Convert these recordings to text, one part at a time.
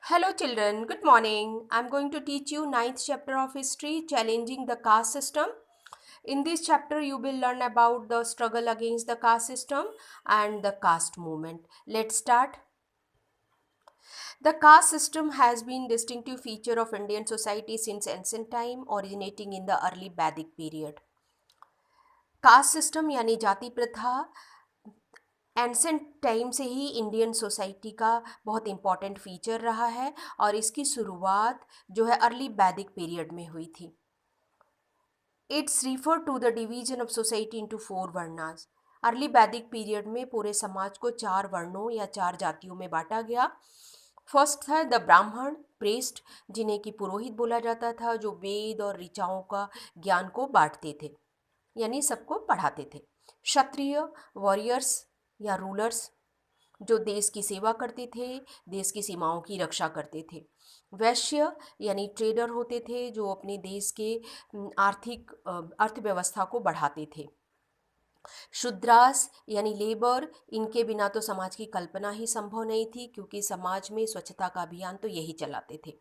Hello children, good morning. I'm going to teach you ninth chapter of history, challenging the caste system. In this chapter you will learn about the struggle against the caste system and the caste movement. Let's start. The caste system has been distinctive feature of Indian society since ancient time, originating in the early Vedic period. Caste system यानी जाति प्रथा ancient time से ही Indian society का बहुत important feature रहा है और इसकी शुरुआत जो है अर्ली वैदिक पीरियड में हुई थी. It's refer to the division of society into four वर्णास. अर्ली वैदिक पीरियड में पूरे समाज को चार वर्णों या चार जातियों में बांटा गया. फर्स्ट था द ब्राह्मण प्रेस्ट, जिन्हें कि पुरोहित बोला जाता था, जो वेद और ऋचाओं का ज्ञान को बांटते थे यानी सबको पढ़ाते थे. क्षत्रिय वॉरियर्स या रूलर्स, जो देश की सेवा करते थे, देश की सीमाओं की रक्षा करते थे. वैश्य यानी ट्रेडर होते थे, जो अपने देश के आर्थिक अर्थव्यवस्था को बढ़ाते थे. शूद्रास यानी लेबर, इनके बिना तो समाज की कल्पना ही संभव नहीं थी, क्योंकि समाज में स्वच्छता का अभियान तो यही चलाते थे.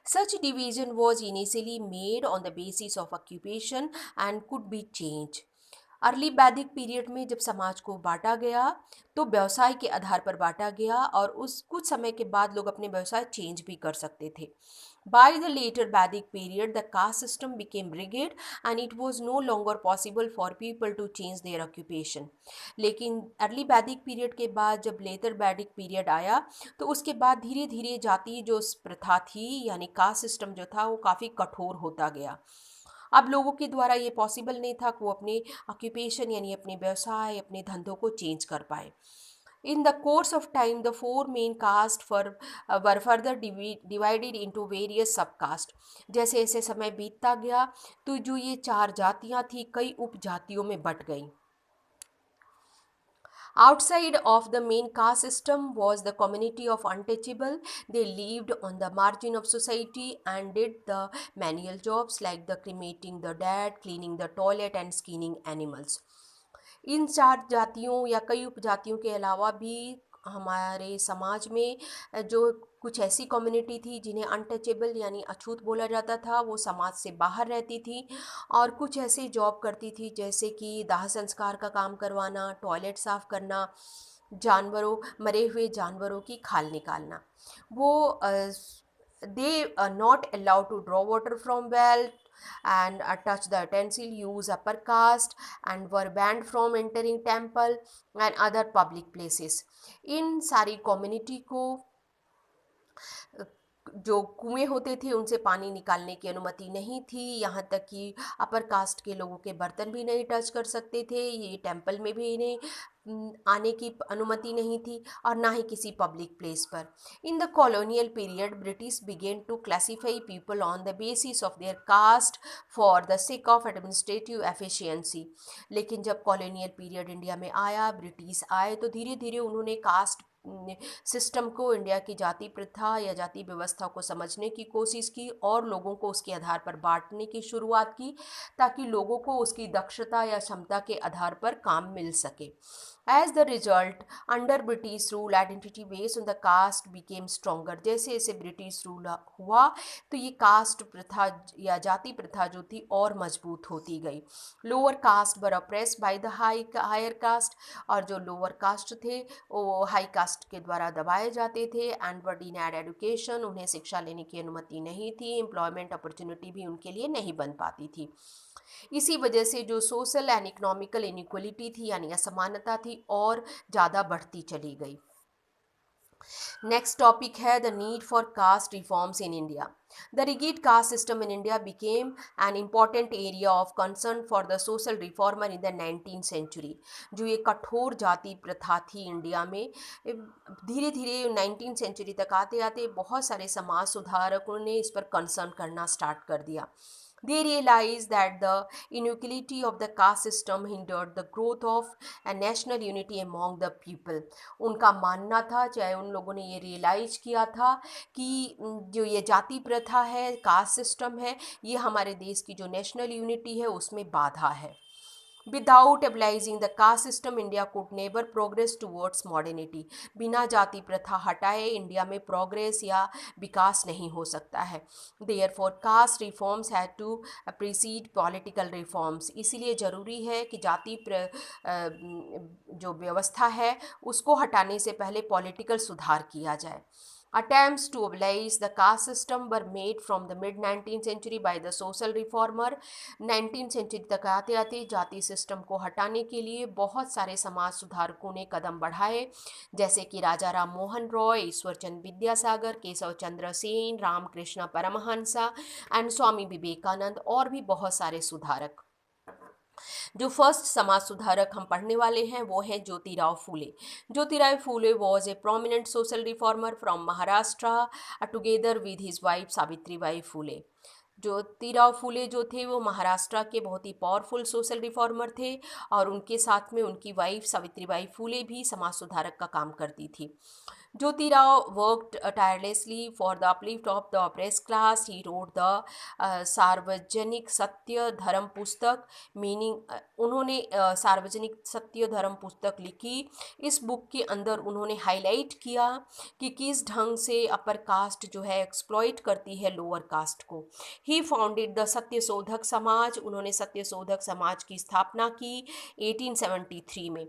Such division was initially made on the basis of occupation and could be changed. Early Vedic period में जब समाज को बांटा गया तो व्यवसाय के आधार पर बांटा गया और उस कुछ समय के बाद लोग अपने व्यवसाय चेंज भी कर सकते थे. By the later Vedic period, the caste system became rigid and it was no longer possible for people to change their occupation. लेकिन अर्ली वैदिक पीरियड के बाद जब लेटर वैदिक पीरियड आया तो उसके बाद धीरे धीरे जाति जो प्रथा थी यानी कास्ट सिस्टम जो था वो काफ़ी कठोर होता गया. अब लोगों के द्वारा ये पॉसिबल नहीं था कि वो अपने ऑक्यूपेशन यानी अपने व्यवसाय अपने धंधों को चेंज कर पाए. In the course of time, the four main castes were further divided into various subcaste. जैसे जैसे समय बीतता गया तो जो ये चार जातियाँ थी कई उपजातियों में बट गईं. Outside of the main caste system was the community of untouchable. They lived on the margin of society and did the manual jobs like the cremating the dead, cleaning the toilet and skinning animals. इन चार जातियों या कई उपजातियों के अलावा भी हमारे समाज में जो कुछ ऐसी कम्युनिटी थी जिन्हें अनटचेबल यानी अछूत बोला जाता था, वो समाज से बाहर रहती थी और कुछ ऐसी जॉब करती थी जैसे कि दाह संस्कार का काम करवाना, टॉयलेट साफ़ करना, जानवरों मरे हुए जानवरों की खाल निकालना. वो they are not allowed to draw water from well and touch the utensil, use upper caste and were banned from entering temple and other public places. इन सारी कम्युनिटी को जो कुएं होते थे उनसे पानी निकालने की अनुमति नहीं थी. यहाँ तक कि अपर कास्ट के लोगों के बर्तन भी नहीं टच कर सकते थे. ये टेंपल में भी इन्हें आने की अनुमति नहीं थी और ना ही किसी पब्लिक प्लेस पर. In the colonial period British began to classify people on the basis of their caste for the sake of administrative efficiency. लेकिन जब कॉलोनियल पीरियड इंडिया में आया, ब्रिटिश आए, तो धीरे धीरे उन्होंने कास्ट सिस्टम को, इंडिया की जाति प्रथा या जाति व्यवस्था को समझने की कोशिश की और लोगों को उसके आधार पर बांटने की शुरुआत की ताकि लोगों को उसकी दक्षता या क्षमता के आधार पर काम मिल सके. As the result, under British rule, identity based on the caste became stronger. जैसे जैसे ब्रिटिश रूल हुआ तो ये कास्ट प्रथा या जाति प्रथा जो थी और मजबूत होती गई. Lower caste were oppressed by the higher caste, और जो लोअर कास्ट थे वो हाई कास्ट के द्वारा दबाए जाते थे. एंड वर डिनाइड एजुकेशन, उन्हें शिक्षा लेने की अनुमति नहीं थी. एम्प्लॉयमेंट अपॉर्चुनिटी भी उनके लिए नहीं बन पाती थी. इसी वजह से जो सोशल एंड इकोनॉमिकल इनइक्वलिटी थी यानी असमानता थी और ज़्यादा बढ़ती चली गई. नेक्स्ट टॉपिक है the need for caste reforms in India. The rigid caste system in India became an important area of concern for the social reformer in the 19th century. जो ये कठोर जाति प्रथा थी इंडिया में, धीरे धीरे 19th सेंचुरी तक आते आते बहुत सारे समाज सुधारकों ने इस पर कंसर्न करना स्टार्ट कर दिया. They realized that the inequality of the caste system hindered the growth of a national unity among the people. उनका मानना था, चाहे उन लोगों ने ये रियलाइज किया था कि जो ये जाति प्रथा है, कास्ट सिस्टम है, ये हमारे देश की जो नेशनल यूनिटी है उसमें बाधा है. Without stabilizing the caste system, India could never progress towards modernity. बिना जाति प्रथा हटाए इंडिया में प्रोग्रेस या विकास नहीं हो सकता है. Therefore, caste reforms had to precede political reforms. इसीलिए ज़रूरी है कि जो व्यवस्था है उसको हटाने से पहले पॉलिटिकल सुधार किया जाए. Attempts to abolish the caste system were made from the mid-19th century by the social reformer. 19th century तक आते आते जाति सिस्टम को हटाने के लिए बहुत सारे समाज सुधारकों ने कदम बढ़ाए, जैसे कि राजा राम मोहन रॉय, ईश्वरचंद विद्यासागर, केशव चंद्र सेन, रामकृष्ण परमहंसा एंड स्वामी विवेकानंद और भी बहुत सारे सुधारक. जो फर्स्ट समाज सुधारक हम पढ़ने वाले हैं वो है Jyotirao Phule. Jyotirao Phule was a prominent social reformer from Maharashtra together with his wife Savitribai Phule. Jyotirao Phule जो थे वो महाराष्ट्र के बहुत ही पावरफुल सोशल रिफॉर्मर थे और उनके साथ में उनकी वाइफ सावित्रीबाई फूले भी समाज सुधारक का काम करती थी. Jyotirao worked tirelessly for the uplift of the oppressed class. He wrote the सार्वजनिक सत्य धर्म पुस्तक मीनिंग उन्होंने सार्वजनिक सत्य धर्म पुस्तक लिखी. इस बुक के अंदर उन्होंने हाईलाइट किया कि किस ढंग से अपर कास्ट जो है एक्सप्लॉइट करती है लोअर कास्ट को. ही फाउंडेड द सत्यशोधक समाज. उन्होंने सत्यशोधक समाज की स्थापना की 1873 में.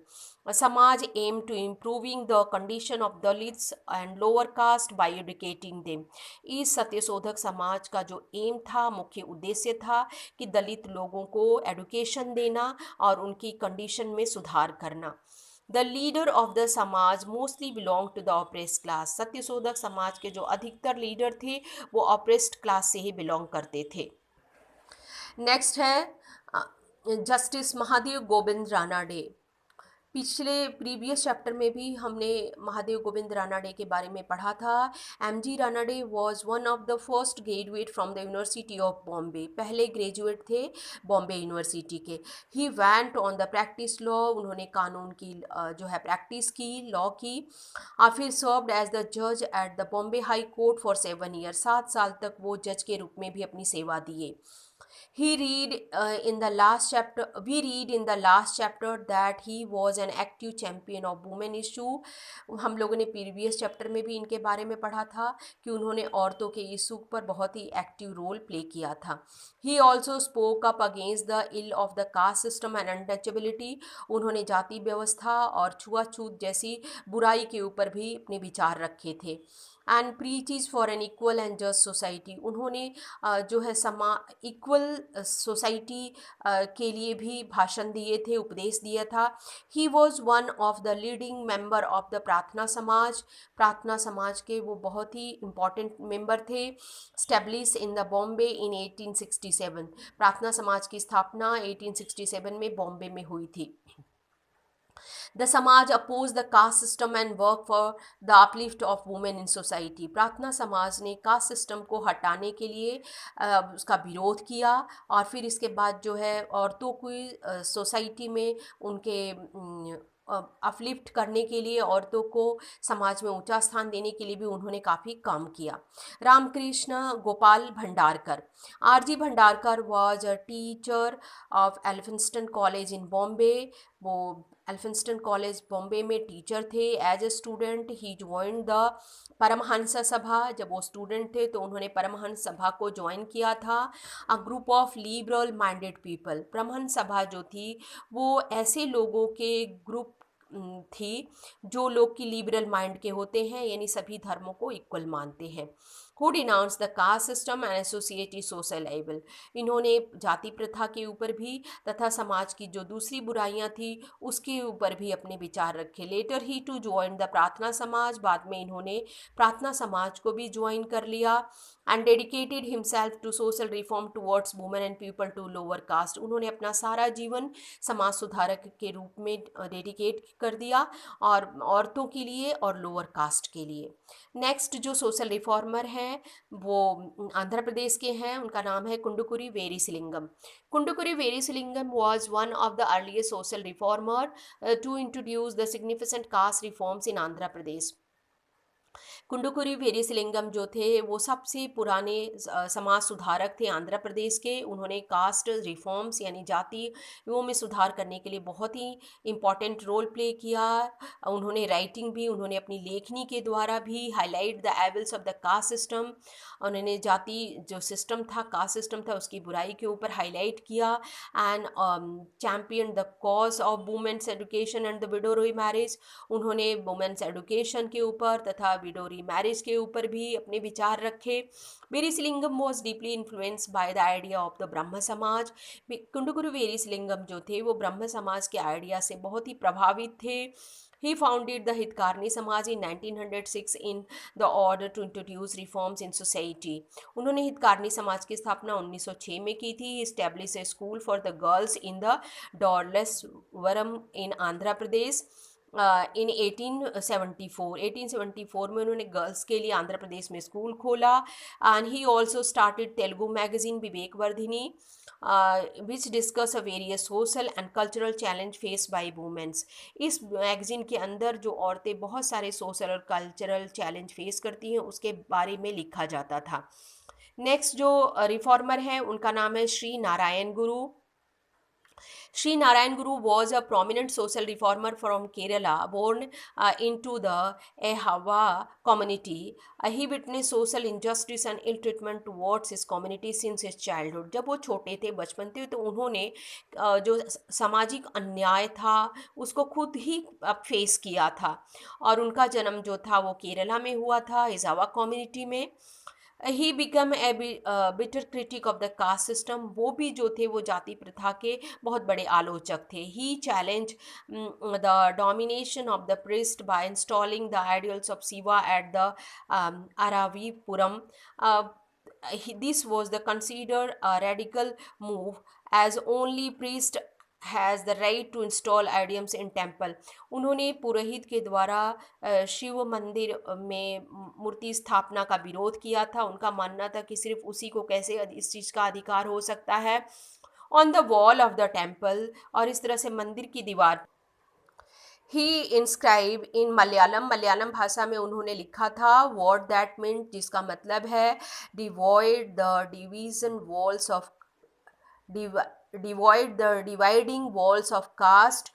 Samaj aim to improving the condition of Dalits and lower caste by educating them. इस सत्यशोधक समाज का जो एम था, मुख्य उद्देश्य था कि दलित लोगों को एडुकेशन देना और उनकी कंडीशन में सुधार करना. The leader of the Samaj mostly belong to the oppressed class. Satyashodhak Samaj के जो अधिकतर लीडर थे वो ऑप्रेस्ड क्लास से ही बिलोंग करते थे. नेक्स्ट है जस्टिस महादेव गोविंद रानाडे. पिछले प्रीवियस चैप्टर में भी हमने महादेव गोविंद रानाडे के बारे में पढ़ा था. MG. Ranade was one of the first graduate from the university of Bombay. पहले ग्रेजुएट थे बॉम्बे यूनिवर्सिटी के. He went on the practice law. उन्होंने कानून की जो है प्रैक्टिस की, लॉ की. फिर सर्व्ड एज द जज at the Bombay high court for 7 years. 7 साल तक वो जज के रूप में भी अपनी सेवा दिए. We read in the last chapter that he was an active champion of women issue. हम लोगों ने प्रीवियस चैप्टर में भी इनके बारे में पढ़ा था कि उन्होंने औरतों के इशू पर बहुत ही एक्टिव रोल प्ले किया था. He also spoke up against the ill of the caste system and untouchability. उन्होंने जाति व्यवस्था और छुआछूत जैसी बुराई के ऊपर भी अपने विचार रखे थे. And preaches for an equal and just society. उन्होंने जो है इक्वल सोसाइटी के लिए भी भाषण दिए थे, उपदेश दिया था. He was one of the leading member of the Prarthana समाज. प्रार्थना समाज के वो बहुत ही इम्पॉर्टेंट मेंबर थे. स्टेब्लिश इन द बॉम्बे इन 1867. प्रार्थना समाज की स्थापना 1867 में बॉम्बे में हुई थी. The Samaj oppose the caste system and work for the uplift of women in society. Prarthana Samaj ने कास्ट सिस्टम को हटाने के लिए उसका विरोध किया और फिर इसके बाद जो है औरतों की सोसाइटी में उनके अपलिफ्ट करने के लिए, औरतों को समाज में ऊंचा स्थान देने के लिए भी उन्होंने काफ़ी काम किया. Ramkrishna Gopal Bhandarkar. R G. Bhandarkar was a teacher of Elphinstone College in Bombay. वो एल्फिंस्टन कॉलेज बॉम्बे में टीचर थे. As a student he join the Paramhansa Sabha. जब वो स्टूडेंट थे तो उन्होंने परमहंस सभा को ज्वाइन किया था. A group of liberal minded people. Paramhansa Sabha जो थी वो ऐसे लोगों के ग्रुप थी जो लोग की लिबरल माइंड के होते हैं, यानी सभी धर्मों को इक्वल मानते हैं. Who denounce the caste system and associated social able. इन्होंने जाति प्रथा के ऊपर भी तथा समाज की जो दूसरी बुराइयां थी उसके ऊपर भी अपने विचार रखे. Later he to join the Prarthana Samaj. बाद में इन्होंने प्रार्थना समाज को भी ज्वाइन कर लिया. And dedicated himself to social reform towards women and people to lower caste. उन्होंने अपना सारा जीवन समाज सुधारक के रूप में डेडिकेट कर दिया और औरतों के लिए और लोअर कास्ट के लिए. नेक्स्ट जो सोशल रिफॉर्मर हैं वो आंध्र प्रदेश के हैं. उनका नाम है Kandukuri Veeresalingam. Kandukuri Veeresalingam was one of the earliest social reformer to introduce the significant caste reforms in Andhra Pradesh. Kandukuri Veeresalingam जो थे वो सबसे पुराने समाज सुधारक थे आंध्र प्रदेश के। उन्होंने कास्ट रिफॉर्म्स यानी जातियों में सुधार करने के लिए बहुत ही इम्पॉर्टेंट रोल प्ले किया। उन्होंने राइटिंग भी, उन्होंने अपनी लेखनी के द्वारा भी highlight the evils of the caste system. उन्होंने जाति जो सिस्टम था, कास्ट सिस्टम था, उसकी बुराई के ऊपर हाईलाइट किया। And champion the cause of women's education and the widow marriage. उन्होंने वुमेन्स एजुकेशन के ऊपर तथा विडोरी मैरिज के ऊपर भी अपने विचार रखे। Veeresalingam was deeply influence by the idea of the ब्रह्म समाज। कुंडुकुरु वीरेशलिंगम जो थे वो ब्रह्म समाज के आइडिया से बहुत ही प्रभावित थे। He founded the हितकारनी समाज in 1906 in the order to introduce reforms in society. उन्होंने हितकारनी समाज की स्थापना 1906 में की थी। He established a school for the girls in the Dorleswaram in Andhra Pradesh इन 1874 में उन्होंने गर्ल्स के लिए आंध्र प्रदेश में स्कूल खोला। And he also started Telugu magazine Vivek Vardhini which discuss a various social and cultural challenge face by womens. इस मैगजीन के अंदर जो औरतें बहुत सारे सोशल और कल्चरल चैलेंज फेस करती हैं उसके बारे में लिखा जाता था। नेक्स्ट जो रिफॉर्मर हैं उनका नाम है श्री नारायण गुरु। Sri Narayan Guru was a prominent social reformer from Kerala, born into the Ehava community. He witnessed social injustice and ill treatment towards his community since his childhood. जब वो छोटे थे, बचपन थे, तो उन्होंने जो सामाजिक अन्याय था उसको खुद ही फेस किया था। और उनका जन्म जो था वो केरला में हुआ था, इजावा कम्युनिटी में। He become a bitter critic of the caste system. वो भी जो थे वो जाति प्रथा के बहुत बड़े आलोचक थे। He challenge the domination of the priest by installing the ideals of Shiva at the Aruvippuram. This was the considered a radical move as only priest has the right to install idols in temple. उन्होंने पुरोहित के द्वारा शिव मंदिर में मूर्ति स्थापना का विरोध किया था। उनका मानना था कि सिर्फ उसी को कैसे इस चीज़ का अधिकार हो सकता है। On the wall of the temple, और इस तरह से मंदिर की दीवार ही इंस्क्राइब इन मलयालम भाषा में उन्होंने लिखा था वॉट दैट मीन्ट, जिसका मतलब है devoid the division walls of divide the dividing walls of caste,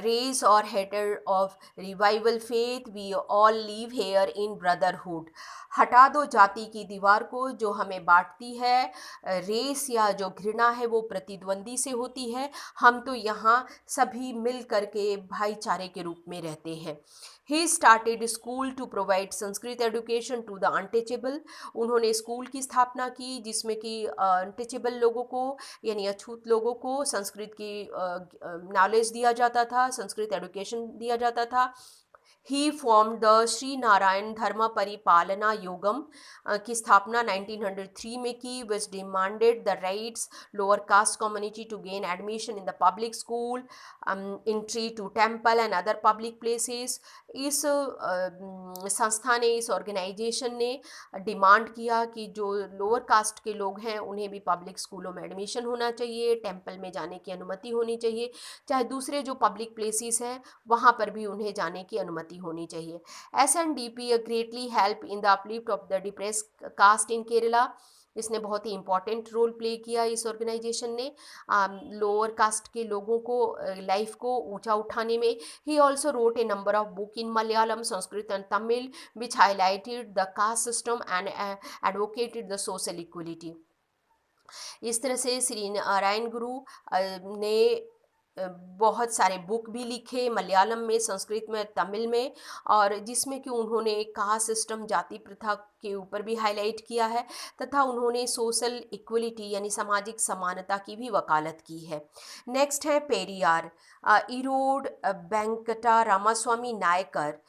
race or hatred of revival faith. We all live here in brotherhood. हटा दो जाति की दीवार को जो हमें बांटती है, रेस या जो घृणा है वो प्रतिद्वंदी से होती है। हम तो यहाँ सभी मिल करके भाईचारे के रूप में रहते हैं। He started school to provide Sanskrit education to the untouchable. उन्होंने स्कूल की स्थापना की जिसमें कि अनटचेबल लोगों को यानी अछूत लोगों को संस्कृत की नॉलेज दिया जाता था, संस्कृत एजुकेशन दिया जाता था। He form the Shri Narayana Dharma Paripalana Yogam की स्थापना 1903 में की, which demanded the rights lower caste community to gain admission in the public school, entry to temple and other public places. इस संस्था ने, इस ऑर्गेनाइजेशन ने डिमांड किया कि जो लोअर कास्ट के लोग हैं उन्हें भी पब्लिक स्कूलों में एडमिशन होना चाहिए, टेम्पल में जाने की अनुमति होनी चाहिए, चाहे दूसरे जो पब्लिक प्लेसेस हैं वहाँ पर भी उन्हें जाने की अनुमति होनी चाहिए। SNDP greatly help in the uplift of the depressed caste in Kerala. इसने बहुत ही इंपॉर्टेंट रोल प्ले किया इस ऑर्गेनाइजेशन ने लोअर कास्ट के लोगों को लाइफ को ऊंचा उठाने में। He also wrote a number of book in Malayalam, Sanskrit and Tamil which highlighted the caste system and advocated the social equality. इस तरह से श्री नारायण गुरु ने बहुत सारे बुक भी लिखे मलयालम में, संस्कृत में, तमिल में, और जिसमें कि उन्होंने कास्ट सिस्टम, जाति प्रथा के ऊपर भी हाईलाइट किया है तथा उन्होंने सोशल इक्वलिटी यानी सामाजिक समानता की भी वकालत की है। नेक्स्ट है पेरियार। इरोड वेंकटा रामास्वामी नायकर,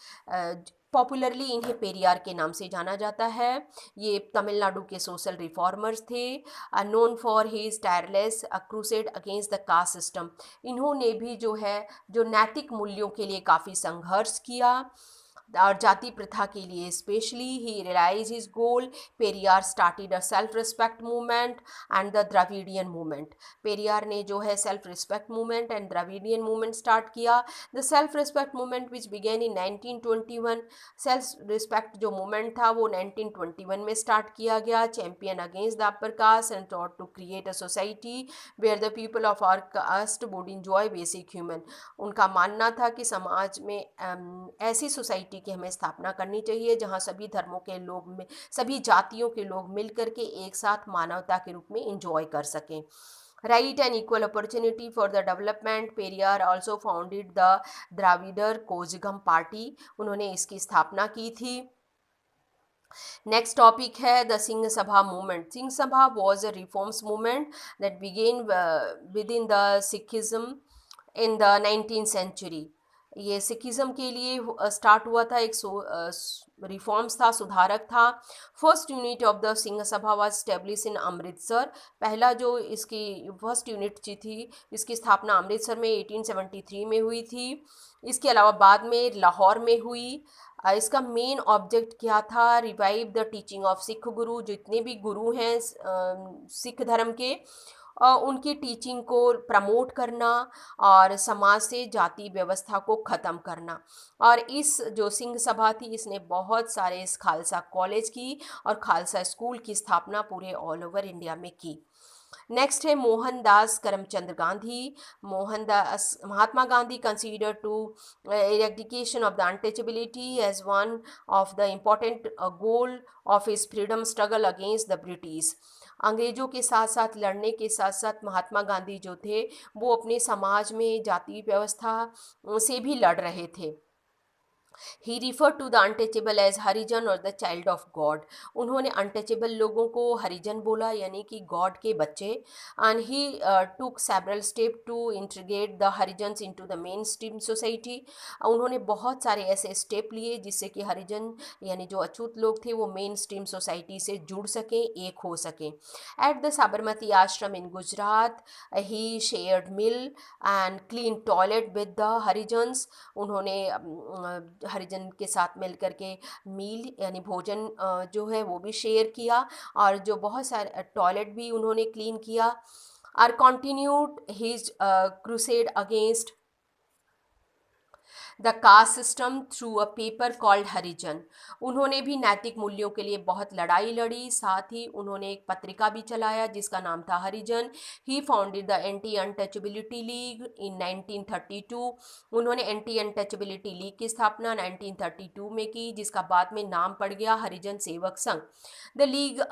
पॉपुलरली इन्हें पेरियार के नाम से जाना जाता है। ये तमिलनाडु के सोशल रिफॉर्मर्स थे, known for his tireless crusade against the caste system. इन्होंने भी जो है जो नैतिक मूल्यों के लिए काफ़ी संघर्ष किया। और जाति प्रथा के लिए specially he realise his goal. Periyar started a self respect movement and the Dravidian movement. Periyar ने जो है self respect movement and Dravidian movement start किया. The self respect movement which began in 1921. Self respect जो मूवमेंट था वो 1921 में start किया गया. Champion against the upper caste and tried to create a society where the people of our caste would enjoy basic human. उनका मानना था कि समाज में ऐसी सोसाइटी की हमें स्थापना करनी चाहिए जहां सभी धर्मों के लोग में सभी जातियों के लोग मिल करके एक साथ मानवता के रूप में इंजॉय कर सकें. Right and equal opportunity for the development. Periyar also founded the Dravidar Kazhagam party. उन्होंने इसकी स्थापना की थी. नेक्स्ट टॉपिक है the Singh Sabha movement. Singh Sabha was a reforms movement that began within the Sikhism in the 19th century. ये सिखिज्म के लिए स्टार्ट हुआ था. एक रिफॉर्म्स था, सुधारक था. First unit of the Singh सभा वाज स्टेब्लिश इन अमृतसर. पहला जो इसकी फर्स्ट यूनिट थी इसकी स्थापना अमृतसर में 1873 में हुई थी. इसके अलावा बाद में लाहौर में हुई. इसका मेन ऑब्जेक्ट क्या था? Revive the teaching of Sikh गुरु. जितने भी गुरु हैं सिख धर्म के उनकी टीचिंग को प्रमोट करना और समाज से जाति व्यवस्था को ख़त्म करना. और इस जो सिंह सभा थी इसने बहुत सारे खालसा कॉलेज की और खालसा स्कूल की स्थापना पूरे ऑल ओवर इंडिया में की. नेक्स्ट है Mohandas Karamchand Gandhi. Mohandas Mahatma Gandhi consider to eradication of the untouchability as one of the important goal of his freedom struggle against the British. अंग्रेज़ों के साथ साथ लड़ने के साथ साथ महात्मा गांधी जो थे वो अपने समाज में जाति व्यवस्था से भी लड़ रहे थे. He refer to the untouchable as Harijan और द चाइल्ड ऑफ गॉड. उन्होंने अनटचेबल लोगों को हरिजन बोला यानी कि गॉड के बच्चे. And he took several step to integrate the Harijans into the mainstream society. उन्होंने बहुत सारे ऐसे स्टेप लिए जिससे कि हरिजन यानी जो अछूत लोग थे वो मेन स्ट्रीम सोसाइटी से जुड़ सकें, एक हो सकें. Eight the Sabarmati Ashram in Gujarat he shared meal and clean toilet with the Harijans. उन्होंने हरिजन के साथ मिल करके मील यानी भोजन जो है वो भी शेयर किया और जो बहुत सारे टॉयलेट भी उन्होंने क्लीन किया. Are continued his crusade against the caste system through a paper called Harijan. उन्होंने भी नैतिक मूल्यों के लिए बहुत लड़ाई लड़ी. साथ ही उन्होंने एक पत्रिका भी चलाया जिसका नाम था Harijan. He founded the anti untouchability league in 1932. उन्होंने एंटी अनटचेबिलिटी लीग की स्थापना 1932 में की जिसका बाद में नाम पड़ गया Harijan Sevak Sangh. The league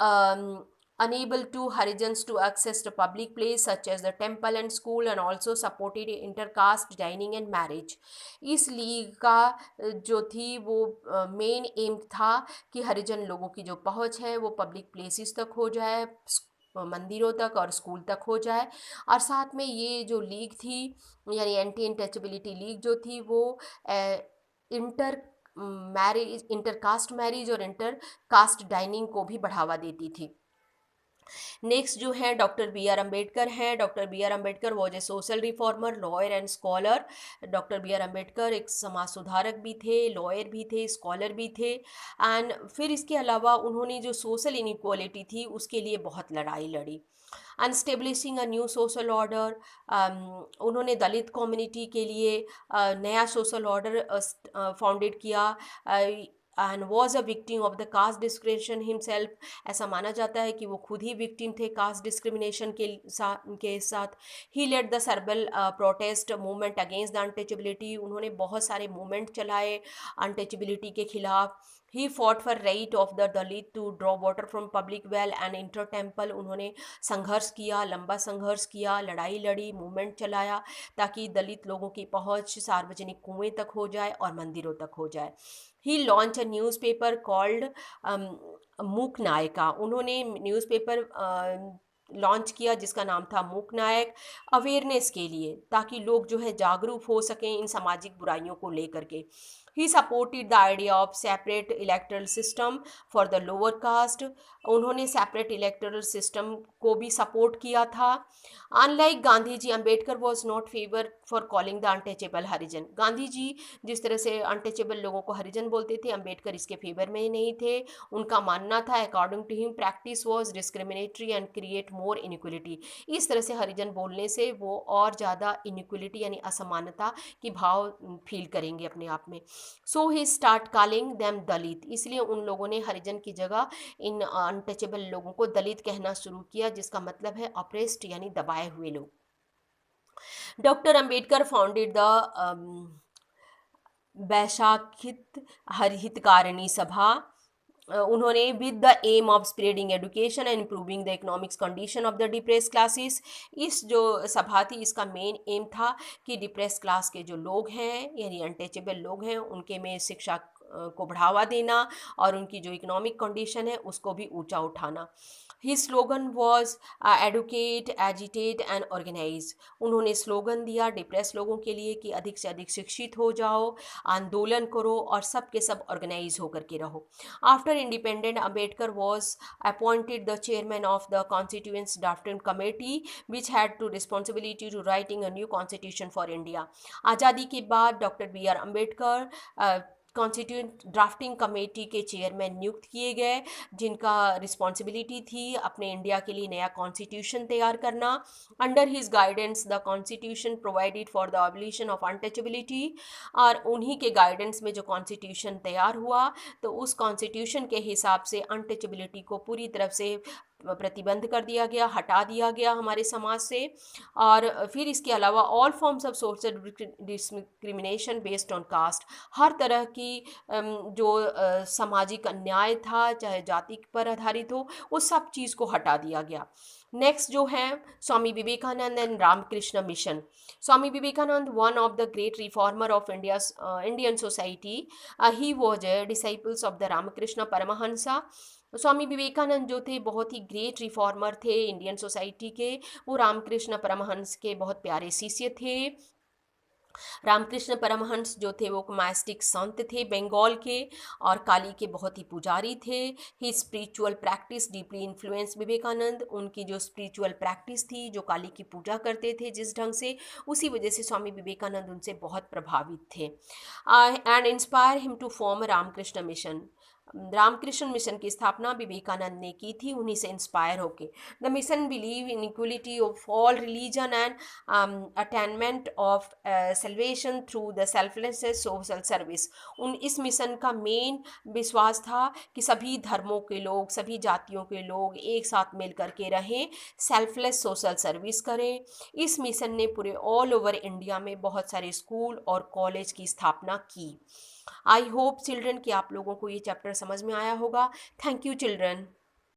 unable to Harijans to access the public place such as the temple and school and also supported intercaste dining and marriage. इस लीग का जो थी वो मेन एम था कि हरिजन लोगों की जो पहुंच है वो पब्लिक प्लेसेस तक हो जाए, मंदिरों तक और स्कूल तक हो जाए. और साथ में ये जो लीग थी यानी एंटी अनटचेबिलिटी लीग जो थी वो इंटरकास्ट मैरिज और इंटरकास्ट डाइनिंग को भी बढ़ावा देती थी. नेक्स्ट जो है डॉक्टर बी आर अम्बेडकर हैं. Doctor B R Ambedkar was a social reformer, lawyer and scholar. Doctor B R Ambedkar एक समाज सुधारक भी थे, लॉयर भी थे, स्कॉलर भी थे. एंड फिर इसके अलावा उन्होंने जो सोशल इनइक्वालिटी थी उसके लिए बहुत लड़ाई लड़ी. And establishing a new social order. उन्होंने दलित कम्युनिटी के लिए नया सोशल ऑर्डर फाउंडेड किया and was a victim of the caste discrimination himself. ऐसा माना जाता है कि वो खुद ही विक्टिम थे कास्ट डिस्क्रिमिनेशन के साथ. He led the several protest movement against the untouchability. उन्होंने बहुत सारे मूवमेंट चलाए अनटचेबिलिटी के खिलाफ. He fought for right of the Dalit to draw water from public well and inter temple. उन्होंने संघर्ष किया, लंबा संघर्ष किया, लड़ाई लड़ी, मूवमेंट चलाया ताकि दलित लोगों की पहुंच सार्वजनिक कुएं तक हो जाए और मंदिरों तक हो जाए. ही लॉन्च अ न्यूज़पेपर कॉल्ड मूक नायका. उन्होंने न्यूज़पेपर लॉन्च किया जिसका नाम था मूक नायक अवेयरनेस के लिए ताकि लोग जो है जागरूक हो सकें इन सामाजिक बुराइयों को लेकर के. He supported the idea of separate electoral system for the lower caste. उन्होंने सेपरेट इलेक्टोरल सिस्टम को भी सपोर्ट किया था। Unlike Gandhi ji, Ambedkar was not favour for calling the untouchable Harijan. Gandhi ji जिस तरह से अनटचेबल लोगों को हरिजन बोलते थे, अम्बेडकर इसके फेवर में नहीं थे। उनका मानना था according to him practice was discriminatory and create more inequality. इस तरह से हरिजन बोलने से वो और ज़्यादा इनइक्वलिटी यानी असमानता की भाव फील करेंगे अपने आप में। सो ही स्टार्ट कॉलिंग देम दलित, इसलिए उन लोगों ने हरिजन की जगह इन अनटचेबल लोगों को दलित कहना शुरू किया, जिसका मतलब है अप्रेस्ड यानी दबाए हुए लोग। Doctor Ambedkar founded the Bahishkrit Hitkarini Sabha. उन्होंने with the aim of spreading education and improving the economics condition of the depress classes. इस जो सभा थी इसका मेन एम था कि डिप्रेस क्लास के जो लोग हैं यानी अनटचेबल लोग हैं उनके में शिक्षा को बढ़ावा देना और उनकी जो इकोनॉमिक कंडीशन है उसको भी ऊंचा उठाना। His slogan was educate agitate and organise. उन्होंने स्लोगन दिया डिप्रेस लोगों के लिए कि अधिक से अधिक शिक्षित हो जाओ, आंदोलन करो और सब के सब ऑर्गेनाइज होकर के रहो। After independence, Ambedkar was appointed the chairman of the Constituent Drafting Committee, which had to responsibility to writing a new constitution for India. आज़ादी के बाद doctor B R Ambedkar constituent drafting committee के चेयरमैन नियुक्त किए गए, जिनका रिस्पॉन्सिबिलिटी थी अपने इंडिया के लिए नया कॉन्स्टिट्यूशन तैयार करना। Under his guidance the constitution provided for the abolition of untouchability. और उन्हीं के गाइडेंस में जो कॉन्स्टिट्यूशन तैयार हुआ तो उस कॉन्स्टिट्यूशन के हिसाब से अनटचेबिलिटी को पूरी तरफ से प्रतिबंध कर दिया गया, हटा दिया गया हमारे समाज से। और फिर इसके अलावा all forms of social discrimination based on caste, हर तरह की जो सामाजिक अन्याय था चाहे जाति पर आधारित हो उस सब चीज़ को हटा दिया गया। नेक्स्ट जो है Swami Vivekananda and Ramakrishna Mission. Swami Vivekananda one of the great reformer of Indian society. He was disciples of the Ramakrishna Paramahamsa. Swami Vivekananda जो थे बहुत ही ग्रेट रिफॉर्मर थे इंडियन सोसाइटी के। वो रामकृष्ण परमहंस के बहुत प्यारे शिष्य थे। रामकृष्ण परमहंस जो थे वो मास्टिक संत थे बंगाल के और काली के बहुत ही पुजारी थे। He spiritual practice deeply influence Vivekananda. उनकी जो स्पिरिचुअल प्रैक्टिस थी, जो काली की पूजा करते थे जिस ढंग से, उसी वजह से स्वामी विवेकानंद उनसे बहुत प्रभावित थे and inspire him to form Ramakrishna Mission. Ramakrishna Mission की स्थापना विवेकानंद ने की थी उन्हीं से इंस्पायर होके। The mission believe in equality of all religion and attainment of salvation through the selfless social service. इस मिशन का मेन विश्वास था कि सभी धर्मों के लोग, सभी जातियों के लोग एक साथ मिल करके रहें, सेल्फलेस सोशल सर्विस करें। इस मिशन ने पूरे ऑल ओवर इंडिया में बहुत सारे स्कूल और कॉलेज की स्थापना की। आई होप चिल्ड्रन कि आप लोगों को ये चैप्टर समझ में आया होगा। Thank you children.